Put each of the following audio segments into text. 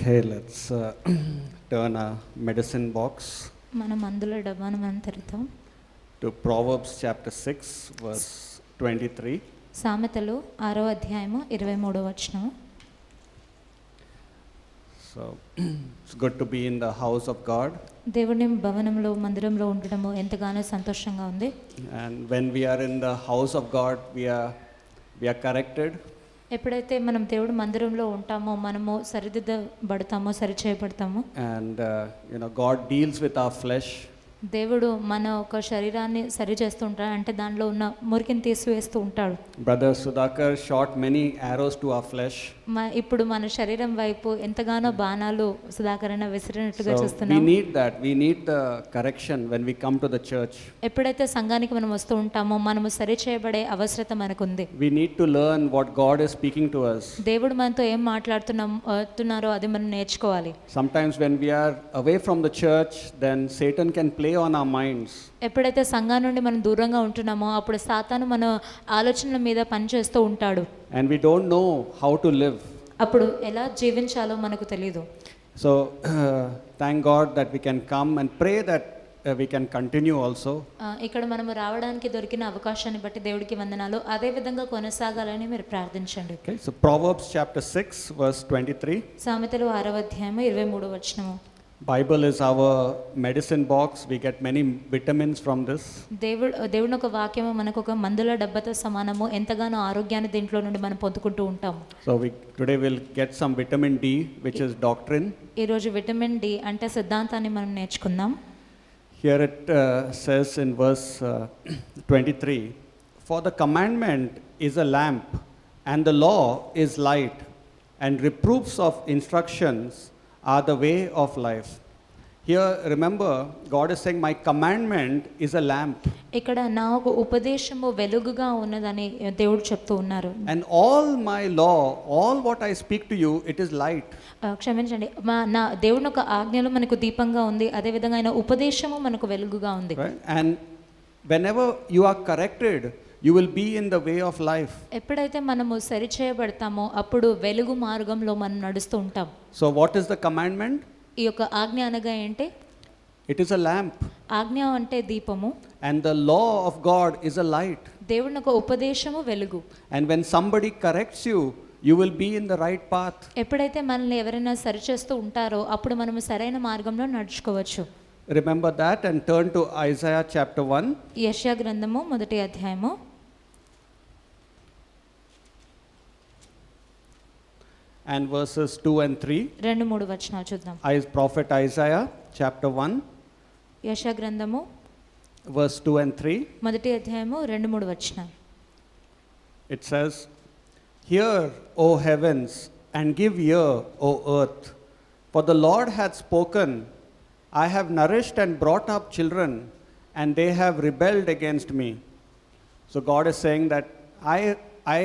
Hey, let's turn our medicine box మన మందుల డబ్బాను మనం తెరుద్దాం. to Proverbs chapter 6, verse 23. సామెతలు 6వ అధ్యాయము 23వ వచనం. So, it's good to be in the house of God. దేవుని భవనంలో మందిరంలో ఉండడము ఎంతగానో సంతోషంగా ఉంది. And when we are in the house of God, we are corrected. ఎప్పుడైతే మనం దేవుడి మందిరంలో ఉంటామో మనము సరిదిద్దబడతామో సరిచేయబడతామో. And God deals with our flesh. దేవుడు మన ఒక శరీరాన్ని సరి చేస్తూ ఉంటాడు, అంటే దానిలో ఉన్న మురికిని తీసివేస్తూ ఉంటాడు. Brother Sudhakar shot many arrows to our flesh. ఇప్పుడు మన శరీరం వైపు ఎంతగానో బాణాలు సుధాకరణ విసిరినట్టుగా So చూస్తున్నాం. we need that. We need the correction when we come to the church. ఎప్పుడైతే సంఘానికి మనం వస్తూ ఉంటామో మనము సరి చేయబడే అవసరత మనకుంది. We need to learn what God is speaking to us. దేవుడు మనతో ఏం మాట్లాడుతున్నారో అది మనం నేర్చుకోవాలి. Sometimes when we are away from the church, then Satan can play on our minds. ఎప్పుడైతే సంఘం నుండి మనం దూరంగా ఉంటున్నామో అప్పుడు సాతాను మన ఆలోచనల మీద పనిచేస్తూ ఉంటాడు. And we don't know how to live. అప్పుడు ఎలా జీవించాలో మనకు తెలియదు. So thank God that we can come and pray that we can continue also. ఇక్కడ మనము రావడానికి దొరికిన అవకాశాన్ని బట్టి దేవుడికి వందనాలు. అదే విధంగా కొనసాగాలని మీరు ప్రార్థించండి. Okay, so Proverbs chapter 6 verse 23. సామెతలు 6వ అధ్యాయము 23వ వచనము. Bible is our medicine box. We get many vitamins from this. దేవుని ఒక వాక్యము మనకు ఒక మందుల డబ్బాతో సమానము. ఎంతగానో ఆరోగ్యాన్ని దీంట్లో నుండి మనం పొందుకుంటూ ఉంటాము. So today we'll get some vitamin D, which is doctrine. ఈ రోజు విటమిన్ డి అంటే సిద్ధాంతాన్ని మనం నేర్చుకుందాం. Here it says in verse 23, for the commandment is a lamp and the law is light, and reproofs of instructions are the way of life. Here remember, God is saying my commandment is a lamp. ఇక్కడ నా ఒక ఉపదేశము వెలుగుగా ఉన్నదని దేవుడు చెప్తూ ఉన్నారు. And all my law, all what I speak to you, it is light. క్షమించండి, నా దేవుని ఒక ఆజ్ఞలు మనకు దీపంగా ఉంది, అదే విధంగా ఆయన ఉపదేశము మనకు వెలుగుగా ఉంది. Right? And whenever you are corrected, you will be in the way of life. ఎప్పుడైతే మనము సరిచేయబడతామో అప్పుడు వెలుగు మార్గంలో మనం నడుస్తూ ఉంటాం. So what is the commandment? ఈ యొక్క ఆజ్ఞ అనగా ఏంటి? It is a lamp. ఆజ్ఞ అంటే దీపము, And the law of God is a light. దేవుని ఒక ఉపదేశము వెలుగు. And when somebody corrects you, you will be in the right path. ఎప్పుడైతే మనల్ని ఎవరైనా సరిచేస్తూ ఉంటారో అప్పుడు మనము సరైన మార్గంలో నడుచుకోవచ్చు. Remember that and turn to Isaiah chapter 1. యెషయా గ్రంథము 1వ అధ్యాయము And verses 2 and 3. 2-3 వచనాలు చూద్దాం. Prophet Isaiah chapter 1 యెషయా గ్రంథము verse 2 and 3. 1వ అధ్యాయము 2-3 వచనాలు. It says, hear, O heavens, and give ear, O earth, for the Lord hath spoken. I have nourished and brought up children, and they have rebelled against me. So God is saying that I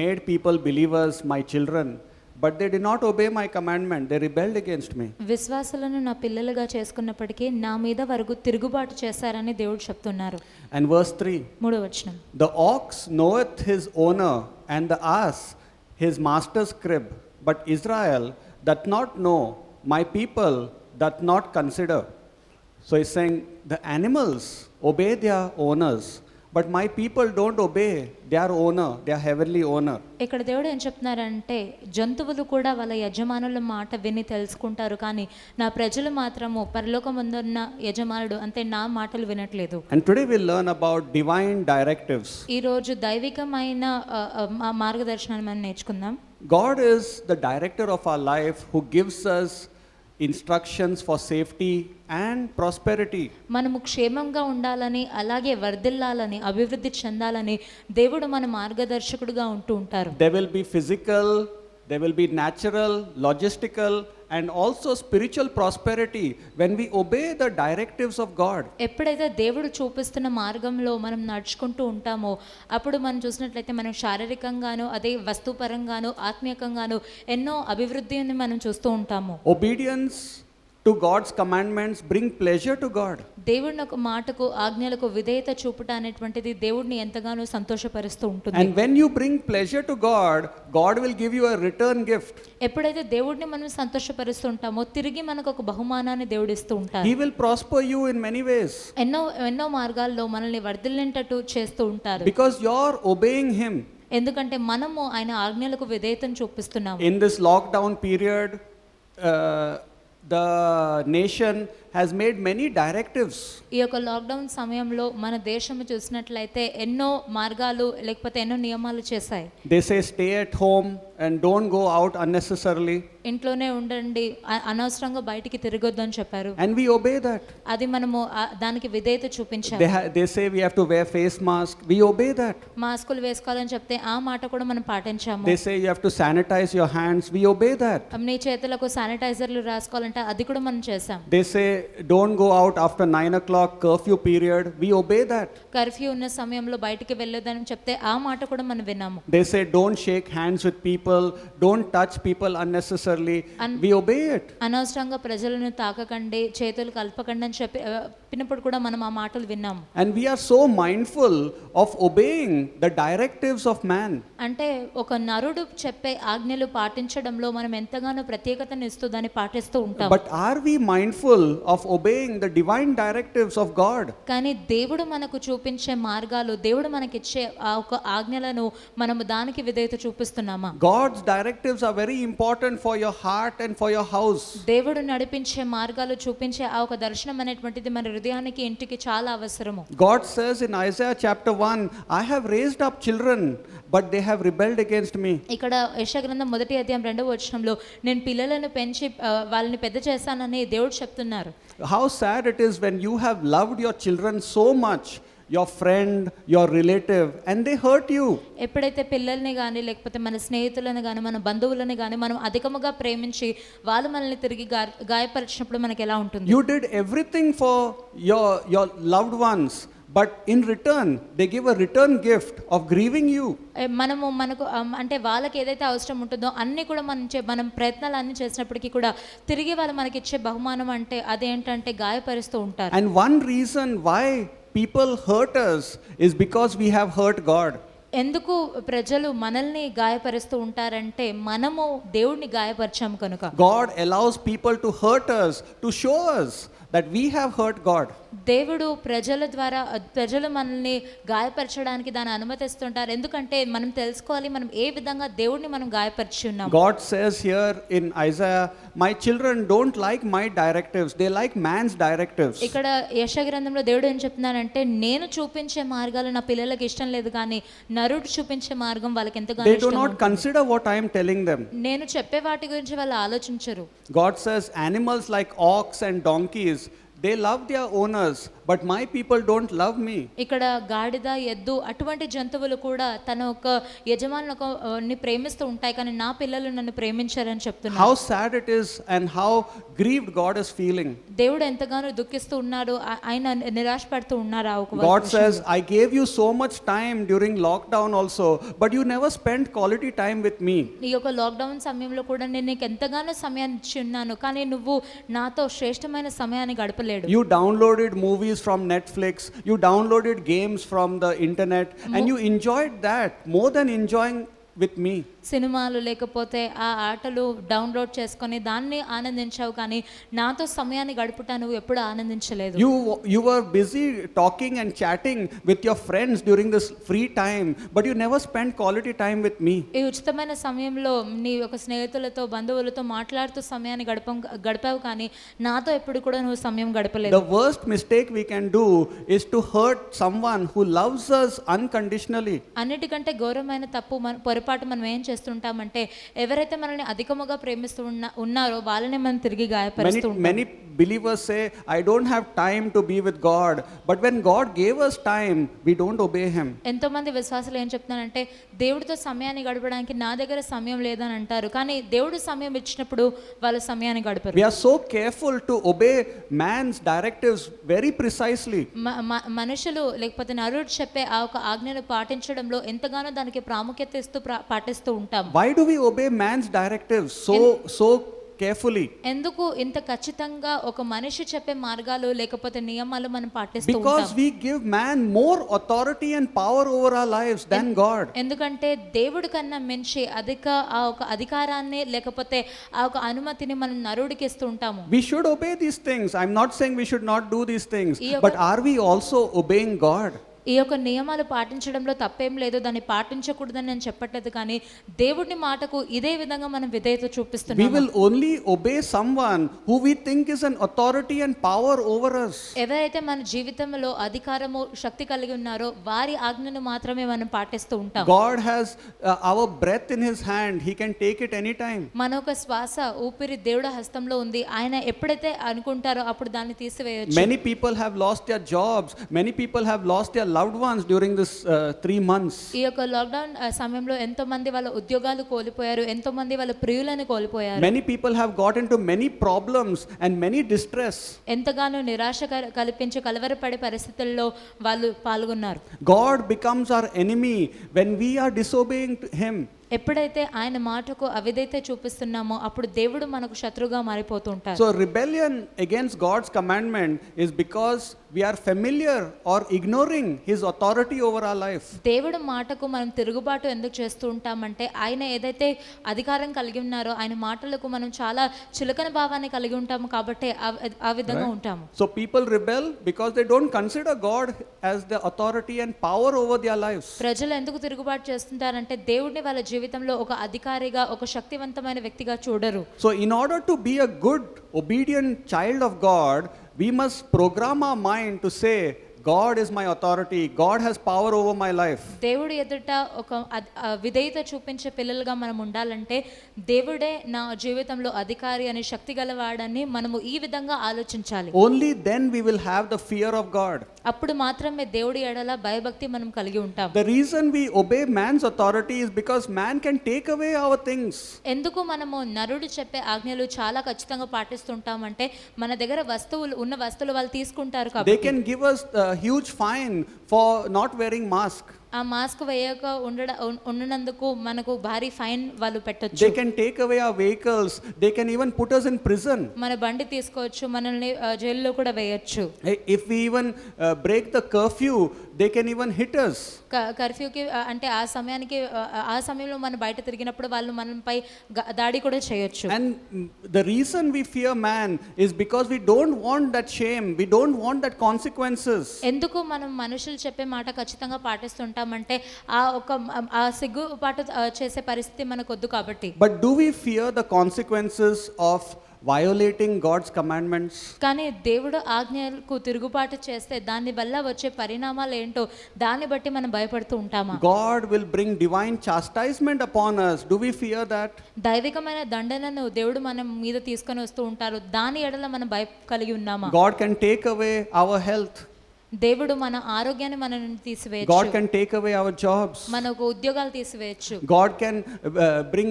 made people believers, my children, but they did not obey my commandment. They rebelled against me. విశ్వాసులను నా పిల్లలుగా చేసుకున్నప్పటికీ నా మీద వరకు తిరుగుబాటు చేశారని దేవుడు చెప్తున్నారు. And verse 3. 3వ వచనం. The ox knoweth his owner, and the ass his master's crib, but Israel doth not know, my people doth not consider. So he's saying the animals obey their owners, but my people don't obey their owner, their heavenly owner. ఇక్కడ దేవుడు ఏం చెప్తున్నారంటే జంతువులు కూడా వాళ్ళ యజమానుల మాట విని తెలుసుకుంటారు, కానీ నా ప్రజలు మాత్రము పరలోకమందున్న యజమానుడు అంటే నా మాటలు వినట్లేదు. And today we'll learn about divine directives. ఈ రోజు దైవికమైన మార్గదర్శనాన్ని మనం నేర్చుకుందాం. God is the director of our life who gives us instructions for safety and prosperity. మనము క్షేమంగా ఉండాలని, అలాగే వర్ధిల్లాలని, అభివృద్ధి చెందాలని దేవుడు మన మార్గదర్శకుడుగా ఉంటూ ఉంటారు. There will be physical, there will be natural, logistical, and also spiritual prosperity when we obey the directives of God. ఎప్పుడైతే దేవుడు చూపిస్తున్న మార్గంలో మనం నడుచుకుంటూ ఉంటామో అప్పుడు మనం చూసినట్లయితే మనం శారీరకంగాను, అదే వస్తుపరంగాను, ఆత్మీయంగాను ఎన్నో అభివృద్ధిని మనం చూస్తూ ఉంటాము. Obedience to God's commandments bring pleasure to God. దేవుడిని ఒక మాటకు ఆజ్ఞలకు విధేయత చూపుట అనేటువంటిది దేవుడిని ఎంతగానో సంతోషపరుస్తూ ఉంటుంది. And when you bring pleasure to God, God will give you a return gift. ఎప్పుడైతే దేవుడిని మనం సంతోషపరుస్తూ ఉంటామో తిరిగి మనకు ఒక బహుమానాన్ని దేవుడు ఇస్తూ ఉంటారు. He will prosper you in many ways. ఎన్నో ఎన్నో మార్గాల్లో మనల్ని వర్ధిల్లేటట్టు చేస్తూ ఉంటారు. Because you're obeying Him. ఎందుకంటే మనము ఆయన ఆజ్ఞలకు విధేయతను చూపిస్తున్నాము. In this lockdown period, the nation has made many directives. ఈ యొక్క లాక్డౌన్ సమయంలో మన దేశము చూసినట్లయితే ఎన్నో మార్గాలు లేకపోతే ఎన్నో నియమాలు చేశాయి. They say stay at home and don't go out unnecessarily. ఇంట్లోనే ఉండండి, అనవసరంగా బయటికి తిరగొద్దు అని చెప్పారు. And we obey that. అది మనము దానికి విధేయత చూపించాలి. They say we have to wear face mask. We obey that. మాస్కులు వేసుకోవాలని చెప్తే ఆ మాట కూడా మనం పాటించాము. They say you have to sanitize your hands. We obey that. నీ చేతులకు శానిటైజర్లు రాసుకోవాలంటే అది కూడా మనం చేసాం. They say don't go out after 9 o'clock curfew period. We obey that. Curfew ఉన్న సమయంలో బయటికి వెళ్ళొద్దని చెప్తే ఆ మాట కూడా మనం విన్నాము. They say don't shake hands with people, don't touch people unnecessarily. We obey it. అనవసరంగా ప్రజలను తాకకండి, చేతులు కలపకండి అని చెప్పినప్పుడు కూడా మనం ఆ మాటలు విన్నాము. And we are so mindful of obeying the directives of man. అంటే ఒక నరుడు చెప్పే ఆజ్ఞలు పాటించడంలో మనం ఎంతగానో ప్రత్యేకతను ఇస్తూ దాన్ని పాటిస్తూ ఉంటాం. But are we mindful of obeying the divine directives of God? కానీ దేవుడు మనకు చూపించే మార్గాలు, దేవుడు మనకిచ్చే ఆ ఒక ఆజ్ఞలను మనము దానికి విధేయత చూపిస్తున్నామా? God's directives are very important for your heart and for your house. దేవుడు నడిపించే మార్గాలు చూపించే ఆ ఒక దర్శనం అనేటువంటిది మన హృదయానికి ఇంటికి చాలా అవసరము. God says in Isaiah chapter 1, I have raised up children, but they have rebelled against me. ఇక్కడ యెషయా గ్రంథం 1వ అధ్యాయం 2వ వచనంలో నేను పిల్లలను పెంచి వాళ్ళని పెద్ద చేశానని దేవుడు చెప్తున్నారు. How sad it is when you have loved your children so much, your friend, your relative, and they hurt you. ఎప్పుడైతే పిల్లల్ని కానీ లేకపోతే మన స్నేహితులను కానీ మన బంధువులని కానీ మనం అధికముగా ప్రేమించి వాళ్ళు మనల్ని తిరిగి గాయపరిచినప్పుడు మనకి ఎలా ఉంటుంది? You did everything for your loved ones, but in return they give a return gift of grieving you. మనకు అంటే వాళ్ళకి ఏదైతే అవసరం ఉంటుందో అన్నీ కూడా మనం ప్రయత్నాలు అన్నీ చేసినప్పటికీ కూడా తిరిగి వాళ్ళు మనకి ఇచ్చే బహుమానం అంటే అదేంటంటే గాయపరుస్తూ ఉంటారు. And one reason why people hurt us is because we have hurt God. ఎందుకు ప్రజలు మనల్ని గాయపరుస్తూ ఉంటారంటే మనము దేవుడిని గాయపరిచాము కనుక. God allows people to hurt us to show us that we have hurt God. దేవుడు ప్రజల ద్వారా ప్రజలు మనల్ని గాయపరచడానికి దాన్ని అనుమతిస్తుంటారు. ఎందుకంటే మనం తెలుసుకోవాలి మనం ఏ విధంగా దేవుడిని మనం గాయపరిచి ఉన్నాం. God says here in Isaiah, my children don't like my directives, they like man's directives. ఇక్కడ యెషయా గ్రంథంలో దేవుడు ఏం చెప్తున్నానంటే నేను చూపించే మార్గాలు నా పిల్లలకు ఇష్టం లేదు కానీ నరుడు చూపించే మార్గం వాళ్ళకి ఎంతగానో They do not consider what I am telling them. నేను చెప్పే వాటి గురించి వాళ్ళు ఆలోచించరు. God says animals like ox and donkeys, they love their owners, but my people don't love me. ఇక్కడ గాడిద, ఎద్దు అటువంటి జంతువులు కూడా తన ఒక యజమానుని ప్రేమిస్తూ ఉంటాయి కానీ నా పిల్లలు నన్ను ప్రేమించారని చెప్తున్నారు. How sad it is and how grieved God is feeling. దేవుడు ఎంతగానో దుఃఖిస్తూ ఉన్నాడు, ఆయన నిరాశపడుతూ ఉన్నారు. God says, I gave you so much time during lockdown also, but you never spent quality time with me. ఈ యొక్క లాక్డౌన్ సమయంలో కూడా నేను నీకు ఎంతగానో సమయాన్ని ఇచ్చి ఉన్నాను కానీ నువ్వు నాతో శ్రేష్టమైన సమయాన్ని గడపలేదు. You downloaded movies from Netflix, you downloaded games from the internet, and you enjoyed that more than enjoying with me. సినిమాలు లేకపోతే ఆ ఆటలు డౌన్లోడ్ చేసుకొని దాన్ని ఆనందించావు కానీ నాతో సమయాన్ని గడుపుట నువ్వు ఎప్పుడు ఆనందించలేదు. You were busy talking and chatting with your friends during this free time, but you never spent quality time with me. ఈ ఉచితమైన సమయంలో నీ యొక్క స్నేహితులతో బంధువులతో మాట్లాడుతూ సమయాన్ని గడిపావు కానీ నాతో ఎప్పుడు కూడా నువ్వు సమయం గడపలేదు. The worst mistake we can do is to hurt someone who loves us unconditionally. అన్నిటికంటే ఘోరమైన పొరపాటు మనం ఏం చేస్తుంటామంటే ఎవరైతే మనల్ని అధికముగా ప్రేమిస్తూ ఉన్నారో వాళ్ళని మనం తిరిగి గాయపరుస్తూ ఉంటాం. Many believers say, I don't have time to be with God, but when God gave us time, we don't obey him. ఎంతో మంది విశ్వాసులు ఏం చెప్తున్నారంటే దేవుడితో సమయాన్ని గడపడానికి నా దగ్గర సమయం లేదని అంటారు కానీ దేవుడు సమయం ఇచ్చినప్పుడు వాళ్ళ సమయాన్ని గడపరు. We are so careful to obey man's directives very precisely. మనుషులు లేకపోతే నరుడు చెప్పే ఆ ఒక ఆజ్ఞను పాటించడంలో ఎంతగానో దానికి ప్రాముఖ్యత ఇస్తూ పాటిస్తూ ఉంటాం. Why do we obey man's directives so carefully? ఎందుకు ఇంత ఖచ్చితంగా ఒక మనిషి చెప్పే మార్గాలు లేకపోతే నియమాలు మనం పాటిస్తూ Because ఉంటాం? we give man more authority and power over our lives than God. ఎందుకంటే దేవుడి కన్నా మించి ఆ ఒక అధికారాన్ని లేకపోతే ఆ ఒక అనుమతిని మనం నరుడికి ఇస్తూ ఉంటాము. We should obey these things. I'm not saying we should not do these things, ఈ యొక్క- but are we also obeying God? ఈ యొక్క నియమాలు పాటించడంలో తప్పేం లేదు, దాన్ని పాటించకూడదని నేను చెప్పట్లేదు, కానీ దేవుడి మాటకు ఇదే విధంగా మనం విధేయత We చూపిస్తున్నాము. will only obey someone who we think is an authority and power over us. ఎవరైతే మన జీవితంలో అధికారము శక్తి కలిగి ఉన్నారో వారి ఆజ్ఞను మాత్రమే మనం పాటిస్తూ ఉంటాం. God has our breath in his hand. He can take it anytime. మన ఒక శ్వాస ఊపిరి దేవుడి హస్తంలో ఉంది, ఆయన ఎప్పుడైతే అనుకుంటారో అప్పుడు దాన్ని తీసివేయొచ్చు. Many people have lost their jobs. Many people have lost their loved ones during this 3 months. ఈ యొక్క లాక్డౌన్ సమయంలో ఎంతో మంది వాళ్ళ ఉద్యోగాలు కోల్పోయారు, ఎంతో మంది వాళ్ళ ప్రియులను కోల్పోయారు. Many people have got into many problems and many distress. ఎంతగానో నిరాశ కల్పించి కలవరపడే పరిస్థితుల్లో వాళ్ళు పాల్గొన్నారు. God becomes our enemy when we are disobeying to him. ఎప్పుడైతే ఆయన మాటకు అవిధేయత చూపిస్తున్నామో అప్పుడు దేవుడు మనకు శత్రుగా మారిపోతూ ఉంటారు. So rebellion against God's commandment is because we are familiar or ignoring his authority over our life. దేవుడు మాటకు మనం తిరుగుబాటు ఎందుకు చేస్తూ ఉంటామంటే ఆయన ఏదైతే అధికారం కలిగి ఉన్నారో ఆయన మాటలకు మనం చాలా చులకన భావాన్ని కలిగి ఉంటాము కాబట్టి ఆ విధంగా ఉంటాము. So people rebel because they don't consider God as the authority and power over their lives. ప్రజలు ఎందుకు తిరుగుబాటు చేస్తుంటారంటే దేవుడిని వాళ్ళ జీవితంలో ఒక అధికారిగా ఒక శక్తివంతమైన వ్యక్తిగా చూడరు. So in order to be a good obedient child of God, we must program our mind to say, God is my authority. God has power over my life. దేవుడి ఎదుట ఒక విధేయత చూపించే పిల్లలుగా మనం ఉండాలంటే దేవుడే నా జీవితంలో అధికారి అని శక్తి గలవాడని మనము ఈ విధంగా ఆలోచించాలి. Only then we will have the fear of God. అప్పుడు మాత్రమే దేవుడి ఎడల భయభక్తి మనం కలిగి ఉంటాం. The reason we obey man's authority is because man can take away our things. ఎందుకు మనము నరుడు చెప్పే ఆజ్ఞలు చాలా ఖచ్చితంగా పాటిస్తుంటామంటే మన దగ్గర ఉన్న వస్తువులు వాళ్ళు తీసుకుంటారు They కాబట్టి. can give us a huge fine for not wearing mask. ఆ మాస్క్ వేయక ఉన్నందుకు మనకు భారీ ఫైన్ వాళ్ళు పెట్టొచ్చు. They can take away our vehicles. They can even put us in prison. మన బండి తీసుకోవచ్చు, మనల్ని జైల్లో కూడా వేయొచ్చు. If we even break the curfew, they can even hit us. కర్ఫ్యూకి అంటే ఆ సమయంలో మనం బయట తిరిగినప్పుడు వాళ్ళు మనపై దాడి కూడా చేయొచ్చు. And the reason we fear man is because we don't want that shame. We don't want that consequences. ఎందుకు మనం మనుషులు చెప్పే మాట ఖచ్చితంగా పాటిస్తుంటామంటే ఆ సిగ్గుపాటు చేసే పరిస్థితి మనకు వద్దు కాబట్టి. But do we fear the consequences of violating God's commandments? కానీ దేవుడు ఆజ్ఞలకు తిరుగుబాటు చేస్తే దాని వల్ల వచ్చే పరిణామాలు ఏంటో దాన్ని బట్టి మనం భయపడుతూ ఉంటామా? God will bring divine chastisement upon us. Do we fear that? దైవికమైన దండనను దేవుడు మనం మీద తీసుకొని వస్తూ ఉంటారు, దాని ఎడల మనం భయం కలిగి ఉన్నామా? God can take away our health. దేవుడు మన ఆరోగ్యాన్ని మన నుండి తీసివేయచ్చు. God can take away our jobs. మనకు ఉద్యోగాలు తీసివేయచ్చు. God can bring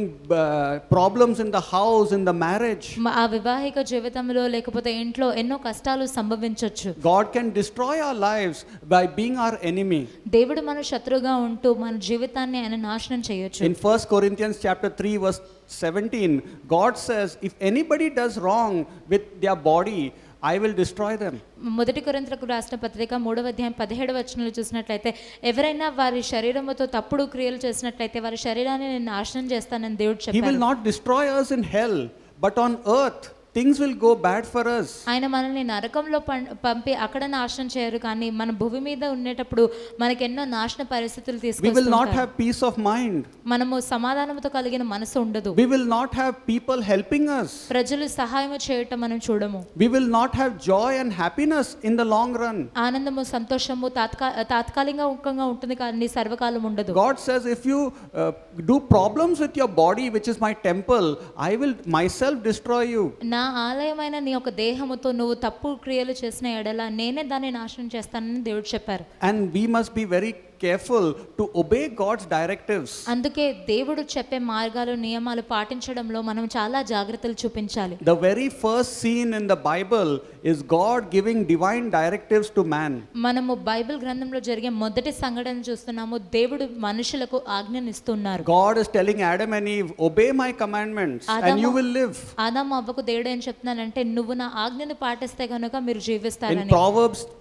problems in the house, in the marriage. ఆ వివాహిక జీవితంలో లేకపోతే ఇంట్లో ఎన్నో కష్టాలు సంభవించవచ్చు. God can destroy our lives by being our enemy. దేవుడు మన శత్రువుగా ఉంటూ మన జీవితాన్ని ఆయన నాశనం చేయొచ్చు. In 1 Corinthians chapter 3 verse 17, God says, if anybody does wrong with their body, I will destroy them. మొదటి కొరింథీయులకు రాసిన పత్రిక 3వ అధ్యాయం 17వ వచనంలో చూసినట్లయితే ఎవరైనా వారి శరీరముతో తప్పుడు క్రియలు చేసినట్లయితే వారి శరీరాన్ని నేను నాశనం చేస్తానని దేవుడు He will చెప్పారు. not destroy us in hell, but on earth things will go bad for us. ఆయన మనల్ని నరకంలో పంపి అక్కడ నాశనం చేయరు, కానీ మన భూమి మీద ఉండేటప్పుడు మనకి ఎన్నో నాశన పరిస్థితులు We will not తీసుకొస్తారు. have peace of mind. మనము సమాధానంతో కలిగిన మనసు ఉండదు. We will not have people helping us. ప్రజలు సహాయం చేయటం మనం చూడము. We will not have joy and happiness in the long run. ఆనందము సంతోషము తాత్కాలికంగా ఉంటుంది కానీ సర్వకాలం ఉండదు. God says, if you do problems with your body, which is my temple, I will myself destroy you. నా ఆలయమైన నీ యొక్క దేహముతో నువ్వు తప్పు క్రియలు చేసిన ఎడల నేనే దాన్ని నాశనం చేస్తానని దేవుడు చెప్పారు. And we must be very careful to obey God's directives. అందుకే దేవుడు చెప్పే మార్గాలు నియమాలు పాటించడంలో మనం చాలా జాగ్రత్తలు చూపించాలి. The very first scene in the Bible is God giving divine directives to man. మనము బైబిల్ గ్రంథంలో జరిగే మొదటి సంఘటన చూస్తున్నాము. దేవుడు మనుషులకు ఆజ్ఞనిస్తున్నారు. God is telling Adam and Eve, obey my commandments and you will live. ఆదాము అవ్వకు దేవుడు ఏం చెప్తున్నానంటే నువ్వు నా ఆజ్ఞను పాటిస్తే గనుక మీరు In జీవిస్తారని.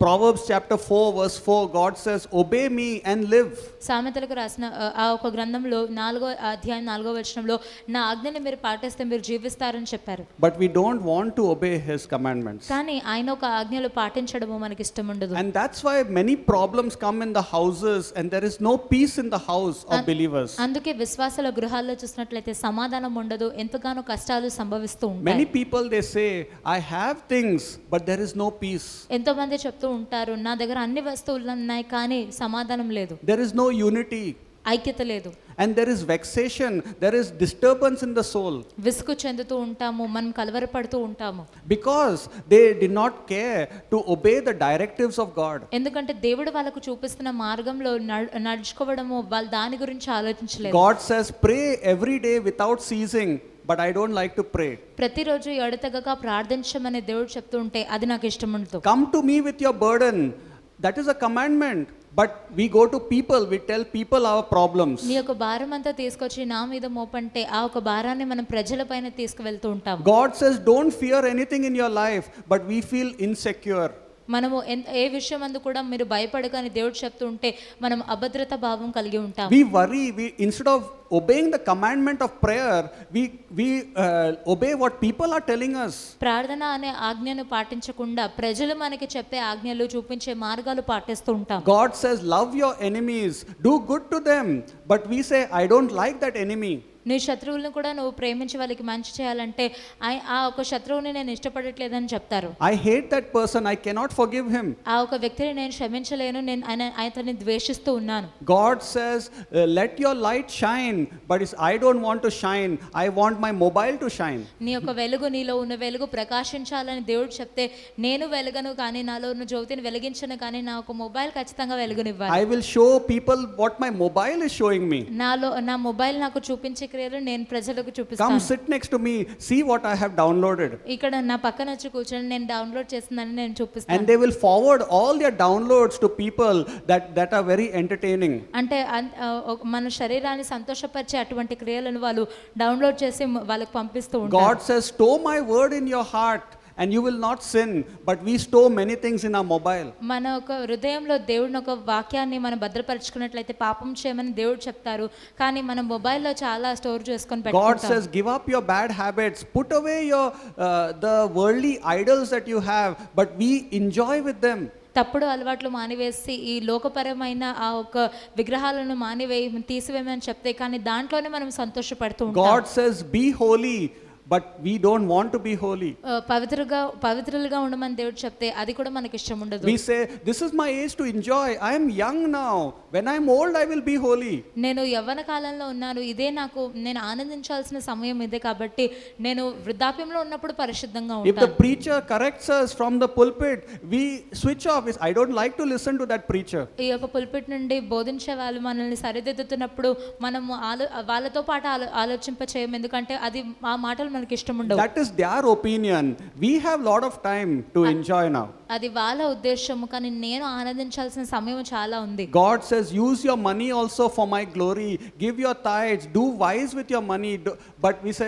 Proverbs chapter 4 verse 4, God says, obey me and live. సామెతలకు రాసిన ఆ ఒక గ్రంథంలో 4వ అధ్యాయం 4వ వచనంలో నా ఆజ్ఞని మీరు పాటిస్తే మీరు జీవిస్తారని చెప్పారు. But we don't want to obey his commandments. కానీ ఆయన ఒక ఆజ్ఞలు పాటించడము మనకి ఇష్టం ఉండదు. And that's why many problems come in the houses and there is no peace in the house of believers. అందుకే విశ్వాసాల గృహాల్లో చూసినట్లయితే సమాధానం ఉండదు, ఎంతగానో కష్టాలు సంభవిస్తూ ఉంటాయి. Many people they say, I have things but there is no peace. ఎంతో మంది చెప్తూ ఉంటారు నా దగ్గర అన్ని వస్తువులు ఉన్నాయి కానీ సమాధానం లేదు, There is no unity ఐక్యత లేదు, and there is vexation, there is disturbance in the soul. విసుగు చెందుతూ ఉంటాము, మనం కలవరపడుతూ ఉంటాము. Because they did not care to obey the directives of God. ఎందుకంటే దేవుడు వాళ్ళకు చూపిస్తున్న మార్గంలో నడుచుకోవడము వాళ్ళు దాని గురించి ఆలోచించలేదు. God says, pray every day without ceasing, but I don't like to pray. ప్రతిరోజు ఎడతెగక ప్రార్థించమని దేవుడు చెప్తూ ఉంటే అది నాకు ఇష్టం ఉండదు. Come to me with your burden. That is a commandment. But we go to people, we tell people our problems. నీ యొక్క భారం అంతా తీసుకొచ్చి నా మీద మోపంటే ఆ ఒక భారాన్ని మనం ప్రజలపైన తీసుకువెళ్తూ ఉంటాం. God says, don't fear anything in your life, but we feel insecure. మనము ఏ విషయం అందు కూడా మీరు భయపడకని దేవుడు చెప్తూ ఉంటే మనం అభద్రత భావం కలిగి ఉంటాం. We worry, instead of obeying the commandment of prayer, we obey what people are telling us. ప్రార్థన అనే ఆజ్ఞను పాటించకుండా ప్రజలు మనకి చెప్పే ఆజ్ఞలు చూపించే మార్గాలు పాటిస్తూ ఉంటాం. God says, love your enemies, do good to them, but we say, I don't like that enemy. నీ శత్రువులను కూడా నువ్వు ప్రేమించి వాళ్ళకి మంచి చేయాలంటే ఆ ఒక శత్రువుని నేను ఇష్టపడట్లేదని చెప్తారు. I hate that person, I cannot forgive him. ఆ ఒక వ్యక్తిని నేను క్షమించలేను, నేను అతన్ని ద్వేషిస్తూ ఉన్నాను. God says, let your light shine, but I don't want to shine, I want my mobile to shine. నీ యొక్క వెలుగు, నీలో ఉన్న వెలుగు ప్రకాశించాలని దేవుడు చెప్తే నేను వెలుగను కానీ నాలో ఉన్న జ్యోతిని వెలిగించను కానీ నా ఒక మొబైల్ ఖచ్చితంగా వెలుగునివ్వాలి. I will show people what my mobile is showing me. నా మొబైల్ నాకు చూపించే క్రియలు నేను ప్రజలకు Come చూపిస్తాను. sit next to me, see what I have downloaded. ఇక్కడ నా పక్కన వచ్చి కూర్చొని నేను డౌన్లోడ్ చేసిందని నేను చూపిస్తాను. And they will forward all their downloads to people that are very entertaining. అంటే మన శరీరాన్ని సంతోషపరిచే అటువంటి క్రియలను వాళ్ళు డౌన్లోడ్ చేసి వాళ్ళకి పంపిస్తూ ఉంటారు. God says, store my word in your heart and you will not sin, but we store many things in our mobile. మన ఒక హృదయంలో దేవుని ఒక వాక్యాన్ని మనం భద్రపరచుకున్నట్లయితే పాపం చేయమని దేవుడు చెప్తారు, కానీ మన మొబైల్లో చాలా స్టోర్ చేసుకొని God పెట్టుకుంటాం. says, give up your bad habits, put away the worldly idols that you have, but we enjoy with them. తప్పుడు అలవాట్లు మానివేసి ఈ లోకపరమైన ఆ ఒక విగ్రహాలను తీసివేయమని చెప్తే కానీ దాంట్లోనే మనం సంతోషపడుతూ ఉంటాం. God says, be holy, but we don't want to be holy. పవిత్రులుగా ఉండమని దేవుడు చెప్తే అది కూడా మనకి ఇష్టం ఉండదు. We say, this is my age to enjoy, I am young now, when I am old I will be holy. నేను యవ్వన కాలంలో ఉన్నాను, నేను ఆనందించాల్సిన సమయం ఇదే కాబట్టి నేను వృద్ధాప్యంలో ఉన్నప్పుడు పరిశుద్ధంగా If the ఉంటాను. preacher corrects us from the pulpit, we switch off. I don't like to listen to that preacher. ఈ యొక్క పుల్పిట్ నుండి బోధించే వాళ్ళు మనల్ని సరిదిద్దుతున్నప్పుడు మనము వాళ్ళతో పాటు ఆలోచింప చేయం, ఎందుకంటే అది ఆ మాటలు మనకి ఇష్టం ఉండవు. That is their opinion. We have lot of time to enjoy now. అది వాళ్ళ ఉద్దేశము, కానీ నేను ఆనందించాల్సిన సమయం చాలా ఉంది. God says, use your money also for my glory, give your tithes, do wise with your money. But we say,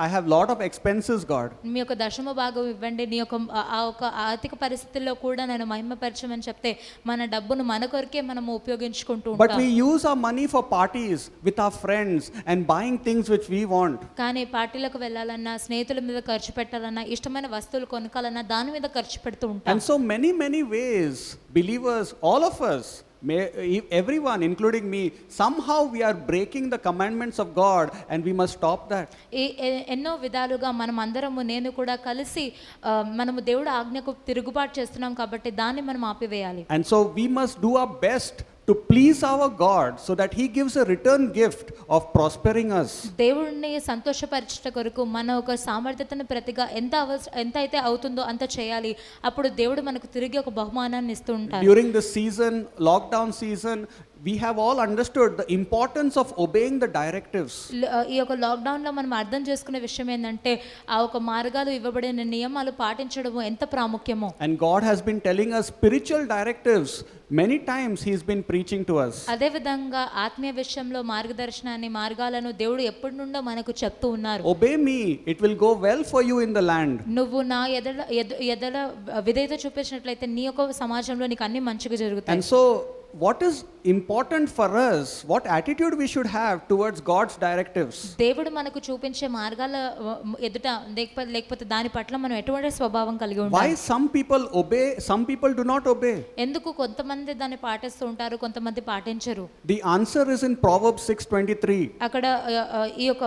I have lot of expenses, God. మీ యొక్క దశమ భాగం ఇవ్వండి, నీ యొక్క ఆ ఒక ఆర్థిక పరిస్థితుల్లో కూడా నేను మహిమపరచమని చెప్తే మన డబ్బును మన కొరకే మనం ఉపయోగించుకుంటూ But ఉంటాం. we use our money for parties with our friends and buying things which we want. కానీ పార్టీలకు వెళ్ళాలన్నా, స్నేహితుల మీద ఖర్చు పెట్టాలన్నా, ఇష్టమైన వస్తువులు కొనుక్కాలన్నా దాని మీద ఖర్చు పెడుతూ ఉంటాం. And so many ways, believers, all of us, everyone including me, somehow we are breaking the commandments of God and we must stop that. ఎన్నో విధాలుగా మనం అందరము నేను కూడా కలిసి మనము దేవుడు ఆజ్ఞకు తిరుగుబాటు చేస్తున్నాం కాబట్టి దాన్ని మనం ఆపివేయాలి. And so we must do our best to please our God so that he gives a return gift of prospering us. దేవుడిని సంతోషపరచట కొరకు మన ఒక సామర్థ్యతను ప్రతిగా ఎంత అయితే అవుతుందో అంత చేయాలి. అప్పుడు దేవుడు మనకు తిరిగి ఒక బహుమానాన్ని ఇస్తూ ఉంటారు. During this season, lockdown season, we have all understood the importance of obeying the directives. ఈ యొక్క లాక్డౌన్లో మనం అర్థం చేసుకునే విషయం ఏంటంటే ఆ ఒక మార్గాలు ఇవ్వబడిన నియమాలు పాటించడము ఎంత ప్రాముఖ్యమో. And God has been telling us spiritual directives. Many times He's been preaching to us. అదే విధంగా ఆత్మీయ విషయంలో మార్గదర్శనాన్ని మార్గాలను దేవుడు ఎప్పటి నుండో మనకు చెప్తూ ఉన్నారు. Obey me, it will go well for you in the land. నువ్వు నా ఎదల విధేయత చూపించినట్లయితే నీ యొక్క సమాజంలో నీకు అన్ని మంచిగా జరుగుతాయి. And so what is important for us, what attitude we should have towards God's directives? దేవుడు మనకు చూపించే మార్గాల ఎదుట లేకపోతే దాని పట్ల మనం ఎటువంటి స్వభావం కలిగి ఉండాలి? Why some people obey, some people do not obey? ఎందుకు కొంతమంది దాన్ని పాటిస్తూ ఉంటారు, కొంతమంది పాటించరు? The answer is in Proverbs 6:23. అక్కడ ఈ యొక్క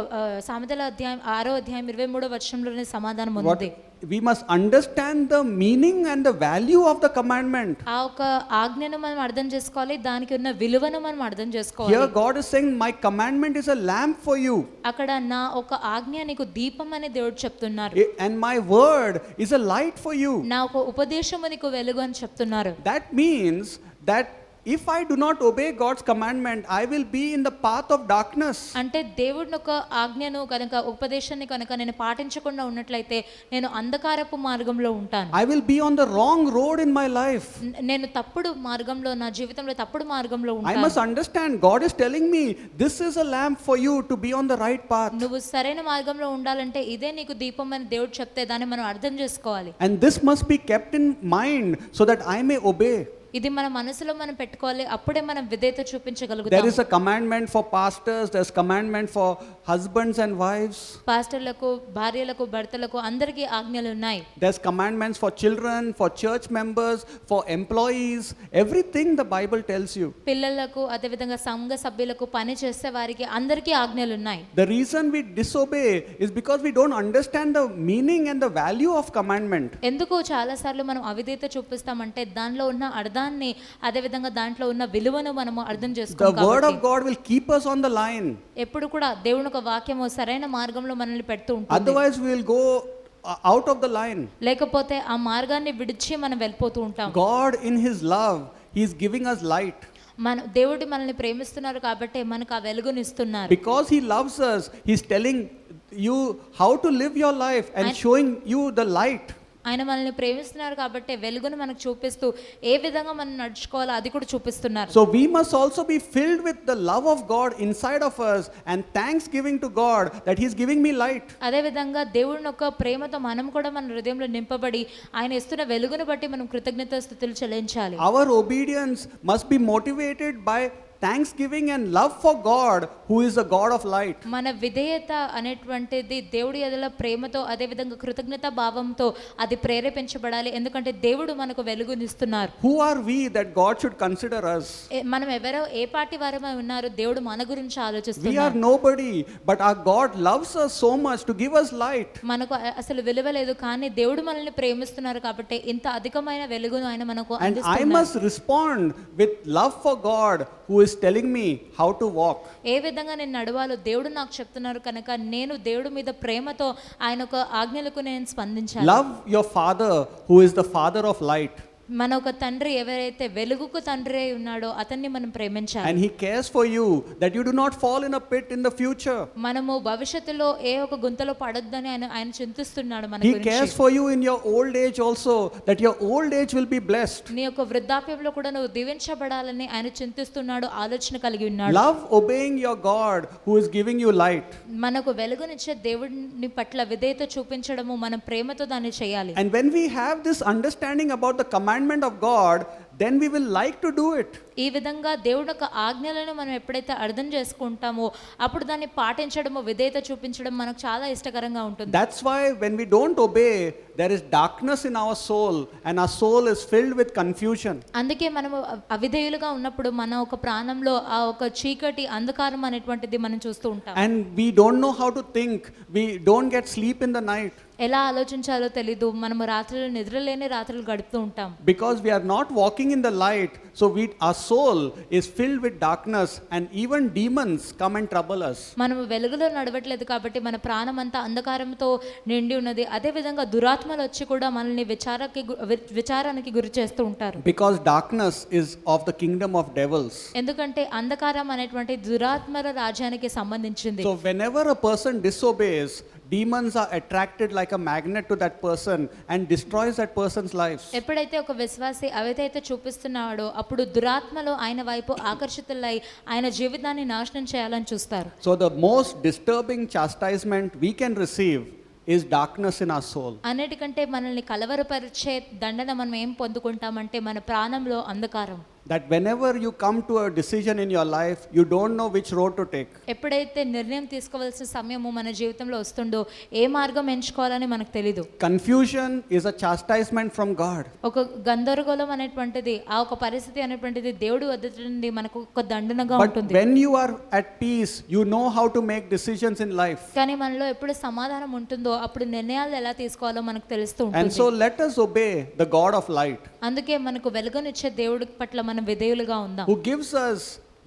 సామెతల అధ్యాయం 6వ అధ్యాయం 23వ వచనంలోనే సమాధానం ఉంది. We must understand the meaning and the value of the commandment. ఆ ఒక ఆజ్ఞను మనం అర్థం చేసుకోవాలి, దానికి ఉన్న విలువను మనం అర్థం చేసుకోవాలి. Here God is saying, my commandment is a lamp for you. అక్కడ నా ఒక ఆజ్ఞ నీకు దీపం అని దేవుడు చెప్తున్నారు. And my word is a light for you. నా ఒక ఉపదేశము నీకు వెలుగు అని చెప్తున్నారు. That means that if I do not obey God's commandment, I will be in the path of darkness. అంటే దేవుడిని ఒక ఆజ్ఞను కనుక ఉపదేశాన్ని కనుక నేను పాటించకుండా ఉన్నట్లయితే నేను అంధకారపు మార్గంలో ఉంటాను. I will be on the wrong road in my life. నేను తప్పుడు మార్గంలో, నా జీవితంలో తప్పుడు మార్గంలో I ఉంటాను. must understand, God is telling me this is a lamp for you to be on the right path. నువ్వు సరైన మార్గంలో ఉండాలంటే ఇదే నీకు దీపం అని దేవుడు చెప్తే దాన్ని మనం అర్థం చేసుకోవాలి. And this must be kept in mind so that I may obey. ఇది మన మనసులో మనం పెట్టుకోవాలి, అప్పుడే మనం విధేయత There చూపించగలుగుతాం. is a commandment for pastors, there's commandment for husbands and wives. పాస్టర్లకు, భార్యలకు, భర్తలకు అందరికీ ఆజ్ఞలు ఉన్నాయి. There's commandments for children, for church members, for employees. Everything the Bible tells you. పిల్లలకు, అదే విధంగా సంఘ సభ్యులకు, పని చేసే వారికి అందరికీ ఆజ్ఞలు ఉన్నాయి. The reason we disobey is because we don't understand the meaning and the value of commandment. ఎందుకు చాలాసార్లు మనం అవిధేయత చూపిస్తామంటే దానిలో ఉన్న అర్థాన్ని, అదే విధంగా దాంట్లో ఉన్న విలువను మనము అర్థం The చేసుకోవాలి. word of God will keep us on the line. ఎప్పుడు కూడా దేవుని ఒక వాక్యము సరైన మార్గంలో మనల్ని పెడుతూ ఉంటుంది. Otherwise we will go out of the line. లేకపోతే ఆ మార్గాన్ని విడిచి మనం వెళ్ళిపోతూ ఉంటాం. God in His love, He is giving us light. దేవుడు మనల్ని ప్రేమిస్తున్నారు కాబట్టి మనకు ఆ వెలుగునిస్తున్నారు. Because He loves us, He's telling you how to live your life and showing you the light. ఆయన మనల్ని ప్రేమిస్తున్నారు కాబట్టి వెలుగును మనకు చూపిస్తూ ఏ విధంగా మనం నడుచుకోవాలో అది కూడా చూపిస్తున్నారు. So we must also be filled with the love of God inside of us and thanksgiving to God that He's giving me light. అదే విధంగా దేవుని యొక్క ప్రేమతో మనం కూడా మన హృదయంలో నింపబడి ఆయన ఇస్తున్న వెలుగును బట్టి మనం కృతజ్ఞతాస్తుతులు చెల్లించాలి. Our obedience must be motivated by thanksgiving and love for God who is the God of light. మన విధేయత అనేటువంటిది దేవుడి ఎడల ప్రేమతో అదే విధంగా కృతజ్ఞత భావంతో అది ప్రేరేపించబడాలి. ఎందుకంటే దేవుడు మనకు వెలుగునిస్తున్నారు. Who are we that God should consider us? మనం ఎవరో ఏ పార్టీ వారమై ఉన్నారు, దేవుడు మన గురించి We are ఆలోచిస్తున్నారు. nobody, but our God loves us so much to give us light. మనకు అసలు విలువ లేదు, కానీ దేవుడు మనల్ని ప్రేమిస్తున్నారు కాబట్టి ఇంత అధికమైన వెలుగును ఆయన మనకు And I అందిస్తున్నారు. must respond with love for God who is telling me how to walk. ఏ విధంగా నేను నడవాలో దేవుడు నాకు చెప్తున్నారు కనుక నేను దేవుడి మీద ప్రేమతో ఆయన ఒక ఆజ్ఞలకు నేను స్పందించాలి. Love your father who is the father of light. మన ఒక తండ్రి ఎవరైతే వెలుగుకు తండ్రి అయి ఉన్నాడో అతన్ని మనం ప్రేమించాలి. And He cares for you that you do not fall in a pit in the future. మనము భవిష్యత్తులో ఏ ఒక గుంతలో పడొద్దని ఆయన చింతిస్తున్నాడు మన He గురించి. cares for you in your old age also, that your old age will be blessed. నీ యొక్క వృద్ధాప్యంలో కూడా నువ్వు దీవించబడాలని ఆయన చింతిస్తున్నాడు, ఆలోచన కలిగి ఉన్నాడు. Love obeying your God who is giving you light. మనకు వెలుగునిచ్చే దేవుని పట్ల విధేయత చూపించడము, మనం ప్రేమతో దాన్ని చేయాలి. And when we have this understanding about the commandment of God, then we will like to do it. ఈ విధంగా దేవుడి యొక్క ఆజ్ఞలను మనం ఎప్పుడైతే అర్థం చేసుకుంటామో అప్పుడు దాన్ని పాటించడము, విధేయత చూపించడం మనకు చాలా ఇష్టకరంగా ఉంటుంది. That's why when we don't obey, there is darkness in our soul and our soul is filled with confusion. అందుకే మనము అవిధేయులుగా ఉన్నప్పుడు మన ఒక ప్రాణంలో ఆ ఒక చీకటి అంధకారం అనేటువంటిది మనం చూస్తూ ఉంటాం. And we don't know how to think. We don't get sleep in the night. ఎలా ఆలోచించాలో తెలీదు, మనము రాత్రులు నిద్రలేని రాత్రులు గడుపుతూ ఉంటాం. Because we are not walking in the light, so our soul is filled with darkness and even demons come and trouble us. మనము వెలుగులో నడవట్లేదు కాబట్టి మన ప్రాణం అంతా అంధకారంతో నిండి ఉన్నది. అదే విధంగా దురాత్మలు వచ్చి కూడా మనల్ని విచారానికి గురి చేస్తూ ఉంటారు. Because darkness is of the kingdom of devils. ఎందుకంటే అంధకారం అనేటువంటి దురాత్మల రాజ్యానికి సంబంధించింది. So whenever a person disobeys, demons are attracted like a magnet to that person and destroys that person's life. ఎప్పుడైతే ఒక విశ్వాసి అవైతే చూపిస్తున్నాడో అప్పుడు దురాత్మలు ఆయన వైపు ఆకర్షితులై ఆయన జీవితాన్ని నాశనం చేయాలని చూస్తారు. So the most disturbing chastisement we can receive is darkness in our soul. అన్నిటికంటే మనల్ని కలవరపరిచే దండన మనం ఏం పొందుకుంటామంటే మన ప్రాణంలో అంధకారం. That whenever you come to a decision in your life, you don't know which road to take. ఎప్పుడైతే నిర్ణయం తీసుకోవాల్సిన సమయము మన జీవితంలో వస్తుందో ఏ మార్గం ఎంచుకోవాలని మనకు తెలీదు. Confusion is a chastisement from God. ఒక గందరగోళం అనేటువంటిది ఆ ఒక పరిస్థితి అనేటువంటిది దేవుడు వద్ద నుండి మనకు ఒక దండనగా But ఉంటుంది. when you are at peace, you know how to make decisions in life. కానీ మనలో ఎప్పుడు సమాధానం ఉంటుందో అప్పుడు నిర్ణయాలు ఎలా తీసుకోవాలో మనకు తెలుస్తూ And ఉంటుంది. so let us obey the God of light, అందుకే మనకు వెలుగునిచ్చే దేవుడి పట్ల మనం విధేయులుగా ఉందాం. who gives us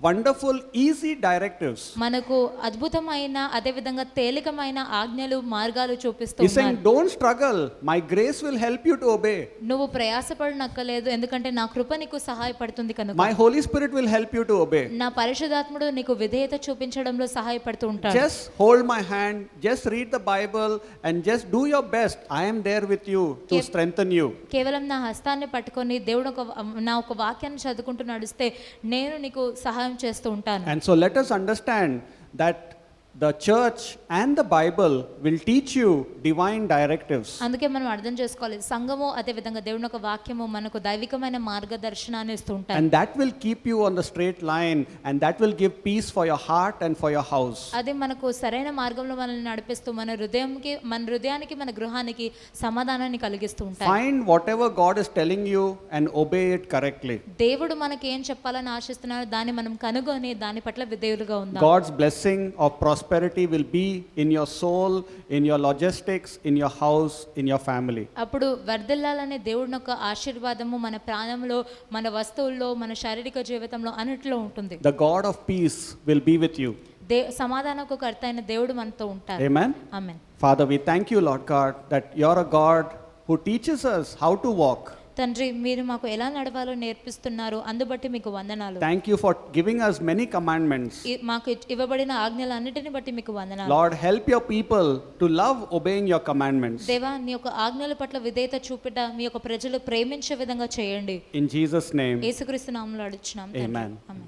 wonderful, easy directives. మనకు అద్భుతమైన అదే విధంగా తేలికమైన ఆజ్ఞలు మార్గాలు చూపిస్తూ He's saying, ఉన్నారు. don't struggle. My grace will help you to obey. నువ్వు ప్రయాసపడనక్కలేదు ఎందుకంటే నా కృప నీకు సహాయపడుతుంది కనుక. My Holy Spirit will help you to obey. నా పరిశుద్ధాత్ముడు నీకు విధేయత చూపించడంలో సహాయపడుతూ ఉంటాడు. Just hold my hand, just read the Bible and just do your best. I am there with you to strengthen you. కేవలం నా హస్తాన్ని పట్టుకొని దేవుడు నా ఒక వాక్యాన్ని చదువుకుంటూ నడిస్తే నేను నీకు సహాయం చేస్తూ ఉంటాను. And so let us understand that the church and the Bible will teach you divine directives. అందుకే మనం అర్థం చేసుకోవాలి సంఘము అదే విధంగా దేవుని యొక్క వాక్యము మనకు దైవికమైన మార్గదర్శనాన్ని ఇస్తూ ఉంటాయి. And that will keep you on the straight line and that will give peace for your heart and for your house. అది మనకు సరైన మార్గంలో మనల్ని నడిపిస్తూ మన హృదయానికి మన గృహానికి సమాధానాన్ని కలిగిస్తూ ఉంటాయి. Find whatever God is telling you and obey it correctly. దేవుడు మనకి ఏం చెప్పాలని ఆశిస్తున్నారో దాన్ని మనం కనుగొని దాని పట్ల విధేయులుగా ఉందాం. God's blessing of prosperity will be in your soul, in your logistics, in your house, in your family. అప్పుడు వర్ధిల్లాలనే దేవుని యొక్క ఆశీర్వాదము మన ప్రాణంలో మన వస్తువుల్లో మన శారీరక జీవితంలో అన్నిటిలో ఉంటుంది. The God of peace will be with you. సమాధానకు కర్త అయిన దేవుడు మనతో ఉంటారు. Amen. Amen. Father, we thank you, Lord God, that you're a God who teaches us how to walk. తండ్రి మీరు మాకు ఎలా నడవాలో నేర్పిస్తున్నారు అందుబట్టి మీకు వందనాలు. Thank you for giving us many commandments. మాకు ఇవ్వబడిన ఆజ్ఞలన్నిటిని బట్టి మీకు వందనాలు. Lord, help your people to love obeying your commandments. దేవా నీ యొక్క ఆజ్ఞల పట్ల విధేయత చూపిట మీ యొక్క ప్రజలు ప్రేమించే విధంగా చేయండి. In Jesus' name. యేసుక్రీస్తు నామములో అడుగుచున్నాం తండ్రి. Amen. ఆమేన్.